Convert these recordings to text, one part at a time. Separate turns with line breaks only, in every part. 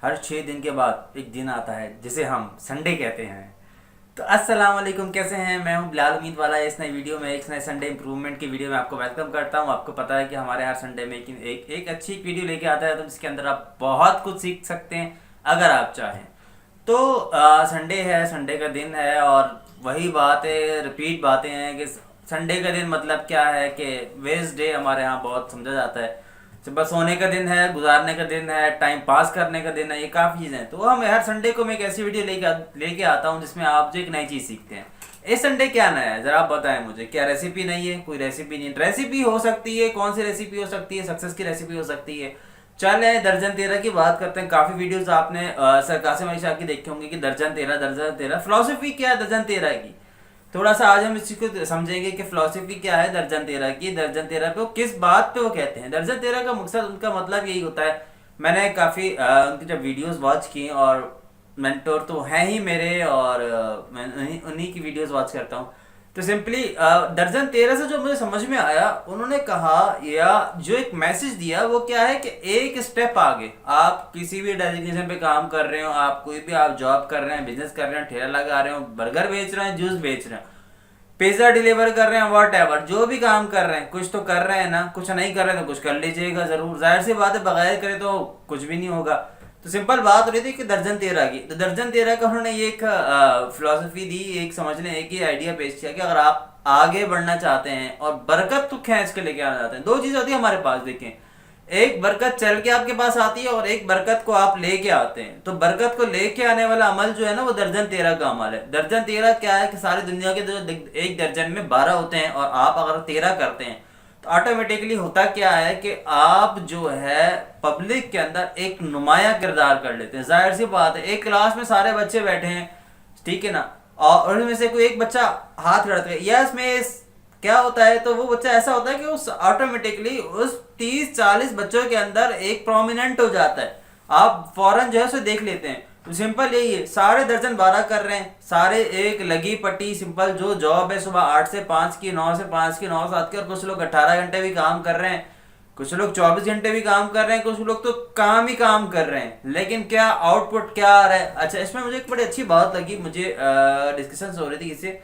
हर 6 दिन के बाद एक दिन आता है जिसे हम संडे कहते हैं। तो अस्सलाम वालेकुम, कैसे हैं? मैं हूं बिलाल उम्मीद वाला। इस नई वीडियो में, एक नए संडे इंप्रूवमेंट की वीडियो में आपको वेलकम करता हूं। आपको पता है कि हमारे हर संडे में एक अच्छी वीडियो लेके आता है, तो जिसके अंदर आप बहुत कुछ सीख सकते हैं अगर आप चाहें तो। संडे है, संडे का दिन है, और वही बातें रिपीट बातें हैं कि संडे का दिन मतलब क्या है कि वेस्ट डे हमारे यहाँ बहुत समझा जाता है। सुबह सोने का दिन है, गुजारने का दिन है, टाइम पास करने का दिन है, ये काफ़ी चीज़ें हैं। तो हम हर संडे को मैं एक ऐसी वीडियो लेके आता हूँ जिसमें आप जो एक नई चीज़ सीखते हैं। इस संडे क्या नया है ज़रा आप बताएं मुझे। क्या रेसिपी नहीं है? कोई रेसिपी नहीं, रेसिपी हो सकती है। कौन सी रेसिपी हो सकती है? सक्सेस की रेसिपी हो सकती है। चले दर्जन तेरह की बात करते हैं। काफ़ी वीडियोस आपने सर कासिम अली शाह की देखे होंगे कि दर्जन तेरह फिलोसफी क्या है दर्जन तेरह की। थोड़ा सा आज हम इस चीज को समझेंगे कि फिलोसफी क्या है दर्जन तेरह की। दर्जन तेरह पे वो किस बात पे वो कहते हैं। दर्जन तेरह का मकसद, उनका मतलब यही होता है। मैंने काफ़ी उनकी जब वीडियोस वॉच की, और मेंटोर तो हैं ही मेरे, और मैं उन्हीं की वीडियोस वॉच करता हूँ। तो सिंपली दर्जन तेरह से जो मुझे समझ में आया, उन्होंने कहा या जो एक मैसेज दिया वो क्या है कि एक स्टेप आगे आप किसी भी डेजिग्नेशन पे काम कर रहे हो, आप कोई भी आप जॉब कर रहे हैं, बिजनेस कर रहे हैं, ठेला लगा रहे हो, बर्गर बेच रहे हैं, जूस बेच रहे हैं, पिज्जा डिलीवर कर रहे हैं, वॉट एवर जो भी काम कर रहे हैं, कुछ तो कर रहे हैं ना। कुछ नहीं कर रहे हैं तो कुछ कर लीजिएगा जरूर। जाहिर सी बात है, बगैर करे तो कुछ भी नहीं होगा। तो सिंपल बात हो रही थी कि दर्जन तेरह की। तो दर्जन तेरह का उन्होंने ये एक फिलोसफी दी, एक समझने, एक ही आइडिया पेश किया कि अगर आप आगे बढ़ना चाहते हैं और बरकत को खींच के लेके आना चाहते हैं, दो चीज़ होती है हमारे पास। देखें, एक बरकत चल के आपके पास आती है और एक बरकत को आप लेके आते हैं। तो बरकत को लेके आने वाला अमल जो है ना, वो दर्जन तेरह का अमल है। दर्जन तेरह क्या है कि सारी दुनिया के जो एक दर्जन में 12 होते हैं, और आप अगर 13 करते हैं तो ऑटोमेटिकली होता क्या है कि आप जो है पब्लिक के अंदर एक नुमाया किरदार कर लेते हैं। जाहिर सी बात है, एक क्लास में सारे बच्चे बैठे हैं, ठीक है ना, और उनमें से कोई एक बच्चा हाथ खड़ा है, यस मिस, क्या होता है, तो वो बच्चा ऐसा होता है कि उस ऑटोमेटिकली उस 30-40 बच्चों के अंदर एक प्रोमिनेंट हो जाता है। आप फौरन जो है उसे देख लेते हैं। तो सिंपल यही है, सारे दर्जन 12 कर रहे हैं, सारे एक लगी पट्टी सिंपल जो जॉब है, सुबह 8 से 5 की, 9 से 5 की, 9 से 7 की, और कुछ लोग 18 घंटे भी काम कर रहे हैं, कुछ लोग 24 घंटे भी काम कर रहे हैं, कुछ लोग तो काम ही काम कर रहे हैं। लेकिन क्या आउटपुट क्या आ रहा है? अच्छा, इसमें मुझे एक बड़ी अच्छी बात लगी, मुझे डिस्कशन हो रही थी इससे।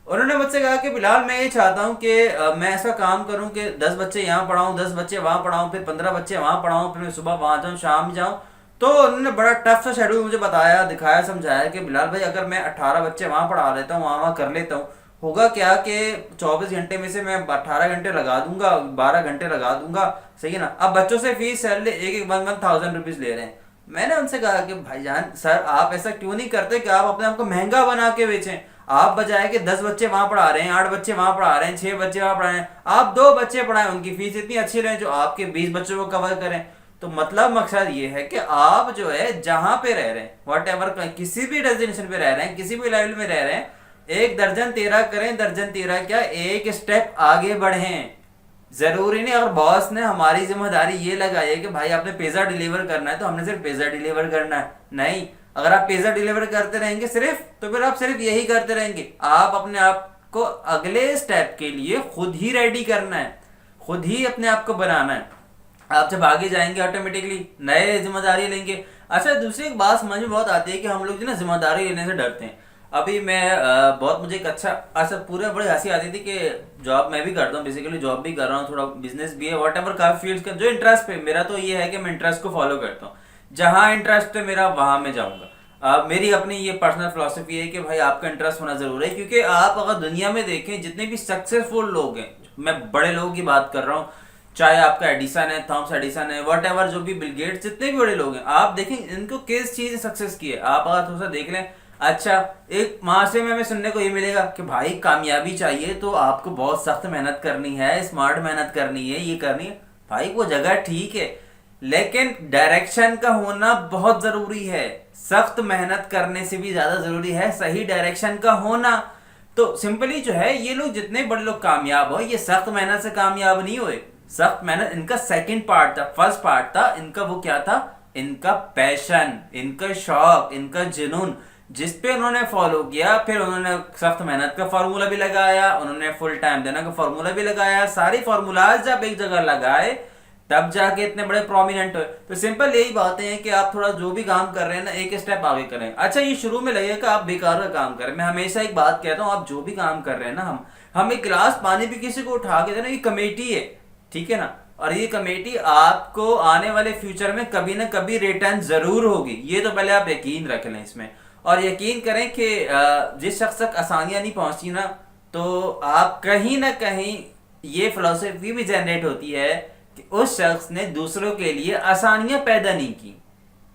उन्होंने मुझसे कहा कि बिलाल, मैं ये चाहता हूँ कि मैं ऐसा काम करूँ कि 10 बच्चे यहाँ पढ़ाऊँ, 10 बच्चे वहाँ पढ़ाऊँ, फिर 15 बच्चे वहाँ पढ़ाऊँ, फिर मैं सुबह वहाँ जाऊँ, शाम जाऊँ। तो उन्होंने बड़ा टफ सा शेड्यूल मुझे बताया, दिखाया, समझाया कि बिलाल भाई, अगर मैं 18 बच्चे वहाँ पढ़ा लेता हूँ, वहाँ कर लेता हूँ, होगा क्या कि 24 घंटे में से मैं 18 घंटे लगा दूंगा, 12 घंटे लगा दूंगा, सही है ना। अब बच्चों से फीस सैलरी एक एक 1,000 रुपीज ले रहे हैं। मैंने उनसे कहा कि भाईजान सर, आप ऐसा क्यों नहीं करते कि आप अपने आप को महंगा बना के बेचें। आप बजाय कि 10 बच्चे वहां पढ़ा रहे हैं, 8 बच्चे वहां पढ़ा रहे हैं, 6 बच्चे वहां पढ़ा रहे हैं, आप 2 बच्चे पढ़ाएं, उनकी फीस इतनी अच्छी रहे जो आपके 20 बच्चों को कवर करें। तो मतलब मकसद ये है कि आप जो है जहां पे रह रहे हैं, वट एवर, किसी भी डेस्टिनेशन पे रह रहे हैं, किसी भी लेवल में रह रहे हैं, एक दर्जन तेरह करें। दर्जन तेरह क्या, एक स्टेप आगे बढ़ें। जरूरी नहीं, अगर बॉस ने हमारी जिम्मेदारी ये लगाई है कि भाई आपने पिज्जा डिलीवर करना है तो हमने सिर्फ पिज्जा डिलीवर करना है, नहीं। अगर आप पिज्जा डिलीवर करते रहेंगे सिर्फ, तो फिर आप सिर्फ यही करते रहेंगे। आप अपने आप को अगले स्टेप के लिए खुद ही रेडी करना है, खुद ही अपने आप को बनाना है। आप जब आगे जाएंगे ऑटोमेटिकली नए जिम्मेदारी लेंगे। अच्छा, दूसरी एक बात समझ में बहुत आती है कि हम लोग जो ना जिम्मेदारी लेने से डरते हैं। अभी मैं बहुत, मुझे एक अच्छा पूरे बड़े हंसी आती थी कि जॉब मैं भी करता हूँ, बेसिकली जॉब भी कर रहा हूँ, थोड़ा बिजनेस भी है, वॉट एवर, काफ़ी फील्ड्स का जो इंटरेस्ट पे मेरा, तो ये है कि मैं इंटरेस्ट को फॉलो करता हूँ। जहाँ इंटरेस्ट है मेरा वहाँ मैं जाऊँगा। मेरी अपनी ये पर्सनल फिलोसफी है कि भाई आपका इंटरेस्ट होना जरूरी है, क्योंकि आप अगर दुनिया में देखें जितने भी सक्सेसफुल लोग हैं, मैं बड़े लोगों की बात कर रहा हूँ, चाहे आपका एडिसन है, थॉमस एडिसन है, वट एवर, जो भी बिल गेट्स, जितने भी बड़े लोग हैं, आप देखें इनको किस चीज़ सक्सेस की है। आप अगर थोड़ा सा देख लें। अच्छा, एक माशरे में हमें सुनने को ये मिलेगा कि भाई कामयाबी चाहिए तो आपको बहुत सख्त मेहनत करनी है, स्मार्ट मेहनत करनी है, ये करनी है। भाई वो जगह ठीक है, लेकिन डायरेक्शन का होना बहुत जरूरी है। सख्त मेहनत करने से भी ज्यादा जरूरी है सही डायरेक्शन का होना। तो सिंपली जो है, ये लोग जितने बड़े लोग कामयाब हो, ये सख्त मेहनत से कामयाब नहीं हुए। सख्त मेहनत इनका सेकंड पार्ट था। फर्स्ट पार्ट था इनका, वो क्या था, इनका पैशन, इनका शौक, इनका जुनून, जिस पे उन्होंने फॉलो किया। फिर उन्होंने सख्त मेहनत का फार्मूला भी लगाया, उन्होंने फुल टाइम देना का फार्मूला भी लगाया। सारी फार्मूलाज जब एक जगह लगाए तब जाके इतने बड़े प्रोमिनेंट हो। तो सिंपल यही बातें हैं कि आप थोड़ा जो भी काम कर रहे हैं ना एक स्टेप आगे करें। अच्छा ये शुरू में लगेगा आप बेकार का काम करें, मैं हमेशा एक बात कहता हूँ, आप जो भी काम कर रहे हैं ना, हम एक गिलास पानी भी किसी को उठा के देना, ये कमेटी है, ठीक है ना, और ये कमेटी आपको आने वाले फ्यूचर में कभी ना कभी रिटर्न जरूर होगी, ये तो पहले आप यकीन रख लें इसमें। और यकीन करें कि जिस शख्स तक आसानियां नहीं पहुंचती ना, तो आप कहीं ना कहीं ये फिलॉसफी भी जनरेट होती है कि उस शख्स ने दूसरों के लिए आसानियां पैदा नहीं की,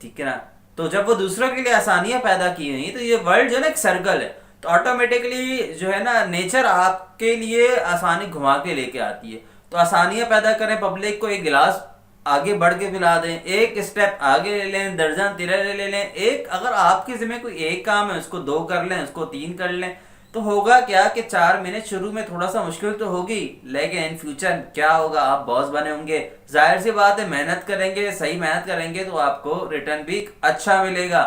ठीक है ना। तो जब वो दूसरों के लिए आसानियां पैदा की हुई तो ये वर्ल्ड जो है ना एक सर्कल है, तो ऑटोमेटिकली जो है ना नेचर आपके लिए आसानी घुमा के लेके आती है। तो आसानियां पैदा करें, पब्लिक को एक गिलास आगे बढ़ के पिला दें, एक स्टेप आगे ले लें, दर्जन तिरे ले लें। एक अगर आपके जिम्मे कोई एक काम है उसको 2 कर लें, उसको 3 कर लें, तो होगा क्या कि 4 महीने शुरू में थोड़ा सा मुश्किल तो होगी, लेकिन इन फ्यूचर क्या होगा, आप बॉस बने होंगे। जाहिर सी बात है, मेहनत करेंगे, सही मेहनत करेंगे तो आपको रिटर्न भी अच्छा मिलेगा।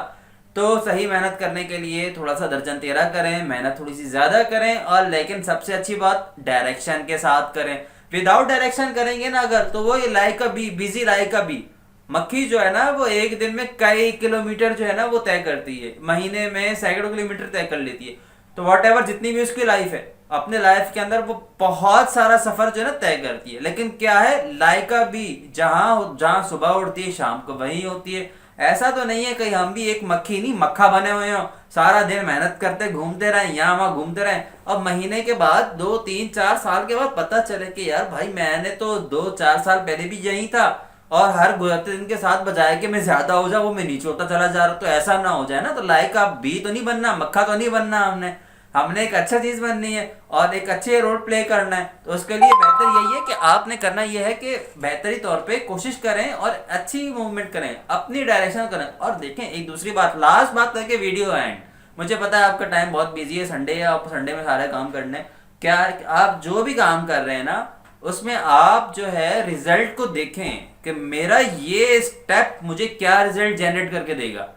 तो सही मेहनत करने के लिए थोड़ा सा दर्जन तेरा करें, मेहनत थोड़ी सी ज्यादा करें, और लेकिन सबसे अच्छी बात डायरेक्शन के साथ करें। विदाउट डायरेक्शन करेंगे ना अगर, तो वो ये लाइक का बी, बिजी लाइक का बी, मक्खी जो है ना वो एक दिन में कई किलोमीटर जो है ना वो तय करती है, महीने में सैकड़ों किलोमीटर तय कर लेती है। तो वॉट एवर जितनी भी उसकी लाइफ है, अपने लाइफ के अंदर वो बहुत सारा सफर जो है ना तय करती है। लेकिन क्या है, लाइका भी जहां जहां सुबह उठती है शाम को वही होती है। ऐसा तो नहीं है कहीं हम भी एक मक्खी नहीं मक्खा बने हुए हो, सारा दिन मेहनत करते घूमते रहे, यहाँ वहां घूमते रहे, अब महीने के बाद 2 3 4 साल के बाद पता चले कि यार भाई मैंने तो 2 4 साल पहले भी यही था, और हर गुजरते दिन के साथ बजाय कि मैं ज्यादा हो जाऊं वो मैं नीचे होता चला जा रहा हूं। तो ऐसा ना हो जाए ना, तो लाइक आप बी तो नहीं बनना, मक्खा तो नहीं बनना, हमने एक अच्छा चीज बननी है और एक अच्छे रोल प्ले करना है। तो उसके लिए बेहतर यही है कि आपने करना यह है कि बेहतरी तौर पे कोशिश करें और अच्छी मूवमेंट करें, अपनी डायरेक्शन करें। और देखें एक दूसरी बात, लास्ट बात करके वीडियो एंड, मुझे पता है आपका टाइम बहुत बिजी है, संडे है, आप संडे में सारे काम करने, क्या आप जो भी काम कर रहे हैं ना उसमें आप जो है रिजल्ट को देखें कि मेरा ये स्टेप मुझे क्या रिजल्ट जनरेट करके देगा।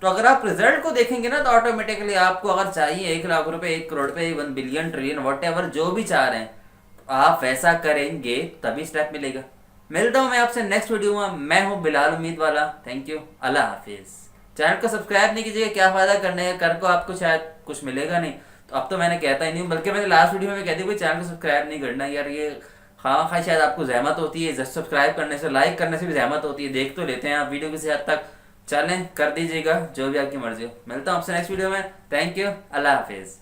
तो अगर आप रिजल्ट को देखेंगे ना तो ऑटोमेटिकली आपको अगर चाहिए 1 लाख रुपए, 1 करोड़ रुपए, 1 बिलियन ट्रिलियन वॉट एवर जो भी चाह रहे हैं, तो आप वैसा करेंगे तभी स्टेप मिलेगा। मिलता हूं मैं आपसे नेक्स्ट वीडियो में। मैं हूं बिलाल उम्मीद वाला, thank you, Allah Hafiz. Channel को सब्सक्राइब नहीं कीजिएगा, क्या फायदा करने का, कर को आपको शायद कुछ मिलेगा नहीं। तो अब तो मैंने कहता ही नहीं, बल्कि मैंने लास्ट वीडियो में कह दिया कोई चैनल को सब्सक्राइब नहीं करना यार, ये हाँ हाँ शायद आपको जहमत होती है, सब्सक्राइब करने से, लाइक करने से भी जहमत होती है, देख तो लेते हैं आप वीडियो किसी हद तक, चलें कर दीजिएगा जो भी आपकी मर्जी हो। मिलता हूँ आपसे नेक्स्ट वीडियो में, थैंक यू, अल्लाह हाफिज़।